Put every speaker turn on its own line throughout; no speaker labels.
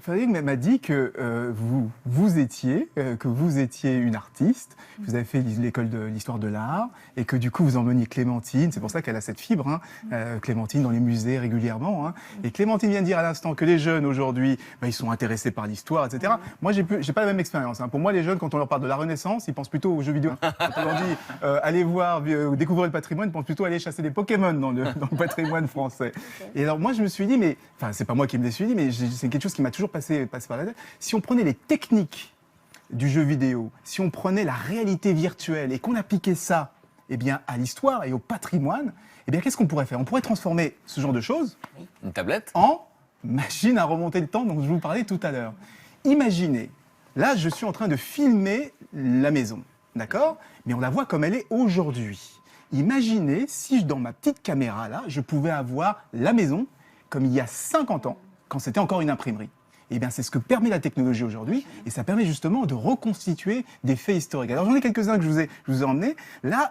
Frédéric m'a dit que vous étiez une artiste, vous avez fait l'école de l'histoire de l'art, et que du coup vous emmeniez Clémentine, c'est pour ça qu'elle a cette fibre, hein, Clémentine dans les musées régulièrement. Hein. Et Clémentine vient de dire à l'instant que les jeunes aujourd'hui, ils sont intéressés par l'histoire, etc. Moi, j'ai pas la même expérience. Hein. Pour moi, les jeunes, quand on leur parle de la Renaissance, ils pensent plutôt aux jeux vidéo. Quand on leur dit allez voir, découvrir le patrimoine, ils pensent plutôt aller chasser des Pokémon dans le patrimoine français. Et alors moi, je me suis dit, mais enfin, c'est pas moi qui me l'ai suis dit, mais c'est quelque chose qui m'a toujours passé par la tête. Si on prenait les techniques du jeu vidéo, si on prenait la réalité virtuelle et qu'on appliquait ça, eh bien, à l'histoire et au patrimoine, eh bien, qu'est-ce qu'on pourrait faire? On pourrait transformer ce genre de choses,
une tablette,
en machine à remonter le temps dont je vous parlais tout à l'heure. Imaginez, là, je suis en train de filmer la maison, d'accord? Mais on la voit comme elle est aujourd'hui. Imaginez si dans ma petite caméra, là, je pouvais avoir la maison comme il y a 50 ans, quand c'était encore une imprimerie. Eh bien, c'est ce que permet la technologie aujourd'hui, et ça permet justement de reconstituer des faits historiques. Alors, j'en ai quelques-uns que je vous ai emmenés. Là,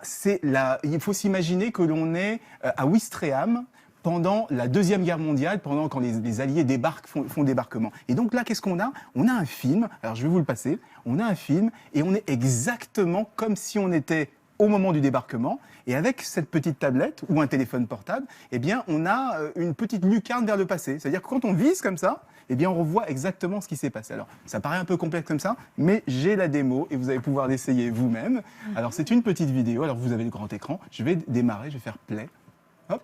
il faut s'imaginer que l'on est à Ouistreham, pendant la Deuxième Guerre mondiale, pendant quand les Alliés font débarquement. Et donc là, qu'est-ce qu'on a? On a un film, alors je vais vous le passer, on a un film, et on est exactement comme si on était au moment du débarquement, et avec cette petite tablette ou un téléphone portable, eh bien, on a une petite lucarne vers le passé. C'est-à-dire que quand on vise comme ça, eh bien, on revoit exactement ce qui s'est passé. Alors, ça paraît un peu complexe comme ça, mais j'ai la démo et vous allez pouvoir l'essayer vous-même. Alors, c'est une petite vidéo. Alors, vous avez le grand écran. Je vais démarrer, je vais faire play. Hop.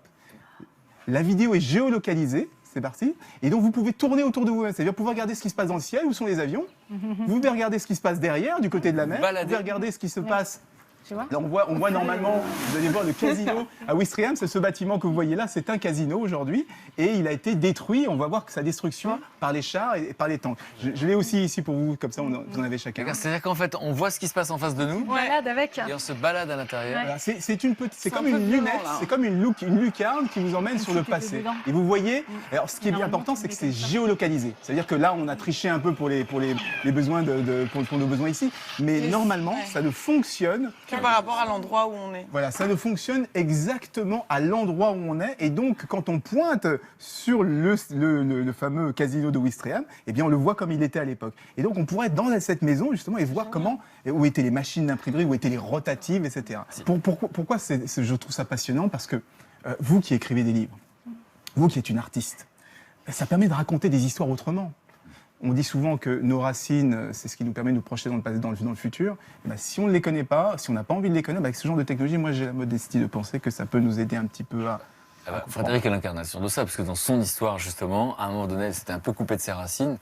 La vidéo est géolocalisée. C'est parti. Et donc, vous pouvez tourner autour de vous-même. C'est-à-dire, vous pouvez regarder ce qui se passe dans le ciel, où sont les avions. Vous pouvez regarder ce qui se passe derrière, du côté de la mer. Vous pouvez regarder ce qui se passe. Là, on voit normalement, vous allez voir le casino à Ouistreham, c'est ce bâtiment que vous voyez là, c'est un casino aujourd'hui, et il a été détruit. On va voir que sa destruction par les chars et par les tanks. Je l'ai aussi ici pour vous, comme ça vous en avez chacun.
C'est-à-dire qu'en fait, on voit ce qui se passe en face de nous, et on se balade à l'intérieur.
Voilà, c'est comme une lunette, c'est comme une lucarne qui vous emmène sur le passé. Et vous voyez, alors ce qui est bien important, c'est que c'est géolocalisé. C'est-à-dire que là, on a triché un peu pour les besoins pour nos besoins ici, mais normalement, ça ne fonctionne
par rapport à l'endroit où on est.
Voilà, ça ne fonctionne exactement à l'endroit où on est. Et donc, quand on pointe sur le fameux casino de Ouistreham, eh bien, on le voit comme il était à l'époque. Et donc, on pourrait être dans cette maison, justement, et voir où étaient les machines d'imprimerie, où étaient les rotatives, etc. Pourquoi je trouve ça passionnant? Parce que vous qui écrivez des livres, vous qui êtes une artiste, ça permet de raconter des histoires autrement. On dit souvent que nos racines, c'est ce qui nous permet de nous projeter dans le passé, dans le futur. Et bien, si on ne les connaît pas, si on n'a pas envie de les connaître, avec ce genre de technologie, moi j'ai la modestie de penser que ça peut nous aider un petit peu à...
Frédéric est l'incarnation de ça, parce que dans son histoire, justement, à un moment donné, elle s'était un peu coupée de ses racines,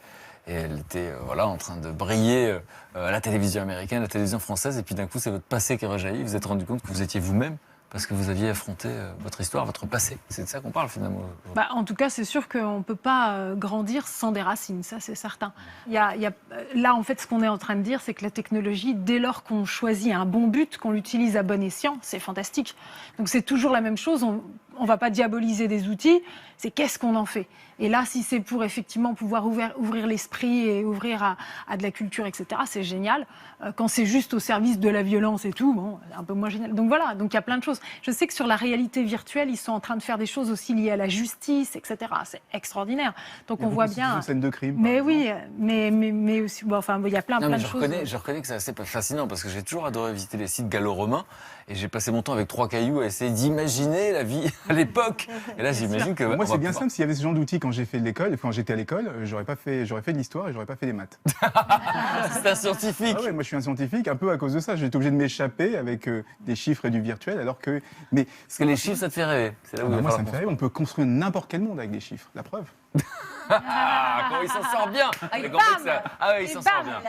et elle était en train de briller à la télévision américaine, à la télévision française, et puis d'un coup, c'est votre passé qui rejaillit. Vous vous êtes rendu compte que vous étiez vous-même, parce que vous aviez affronté votre histoire, votre passé. C'est de ça qu'on parle finalement.
En tout cas, c'est sûr qu'on ne peut pas grandir sans des racines, ça c'est certain. Là, en fait, ce qu'on est en train de dire, c'est que la technologie, dès lors qu'on choisit un bon but, qu'on l'utilise à bon escient, c'est fantastique. Donc c'est toujours la même chose, on ne va pas diaboliser des outils, c'est qu'est-ce qu'on en fait. Et là, si c'est pour effectivement pouvoir ouvrir l'esprit et ouvrir à de la culture, etc., c'est génial. Quand c'est juste au service de la violence et tout, bon, c'est un peu moins génial. Donc voilà, donc il y a plein de choses. Je sais que sur la réalité virtuelle, ils sont en train de faire des choses aussi liées à la justice, etc. C'est extraordinaire. Donc on voit bien.
Une scène de crime.
Mais oui, mais aussi, il y a plein de choses.
Je reconnais que c'est assez fascinant parce que j'ai toujours adoré visiter les sites gallo-romains et j'ai passé mon temps avec 3 cailloux à essayer d'imaginer la vie à l'époque. Et là, j'imagine que
moi, c'est bien simple. S'il y avait ce genre d'outils quand j'étais à l'école, j'aurais fait de l'histoire et j'aurais pas fait des maths.
C'est un scientifique.
Ah ouais, moi je suis un scientifique un peu à cause de ça. J'étais obligé de m'échapper avec des chiffres et du virtuel, alors que. Mais
parce que les chiffres, ça te fait rêver. C'est là où
moi, ça me fait rêver. On peut construire n'importe quel monde avec des chiffres. La preuve.
Comment il s'en sort bien. Il s'en sort bien.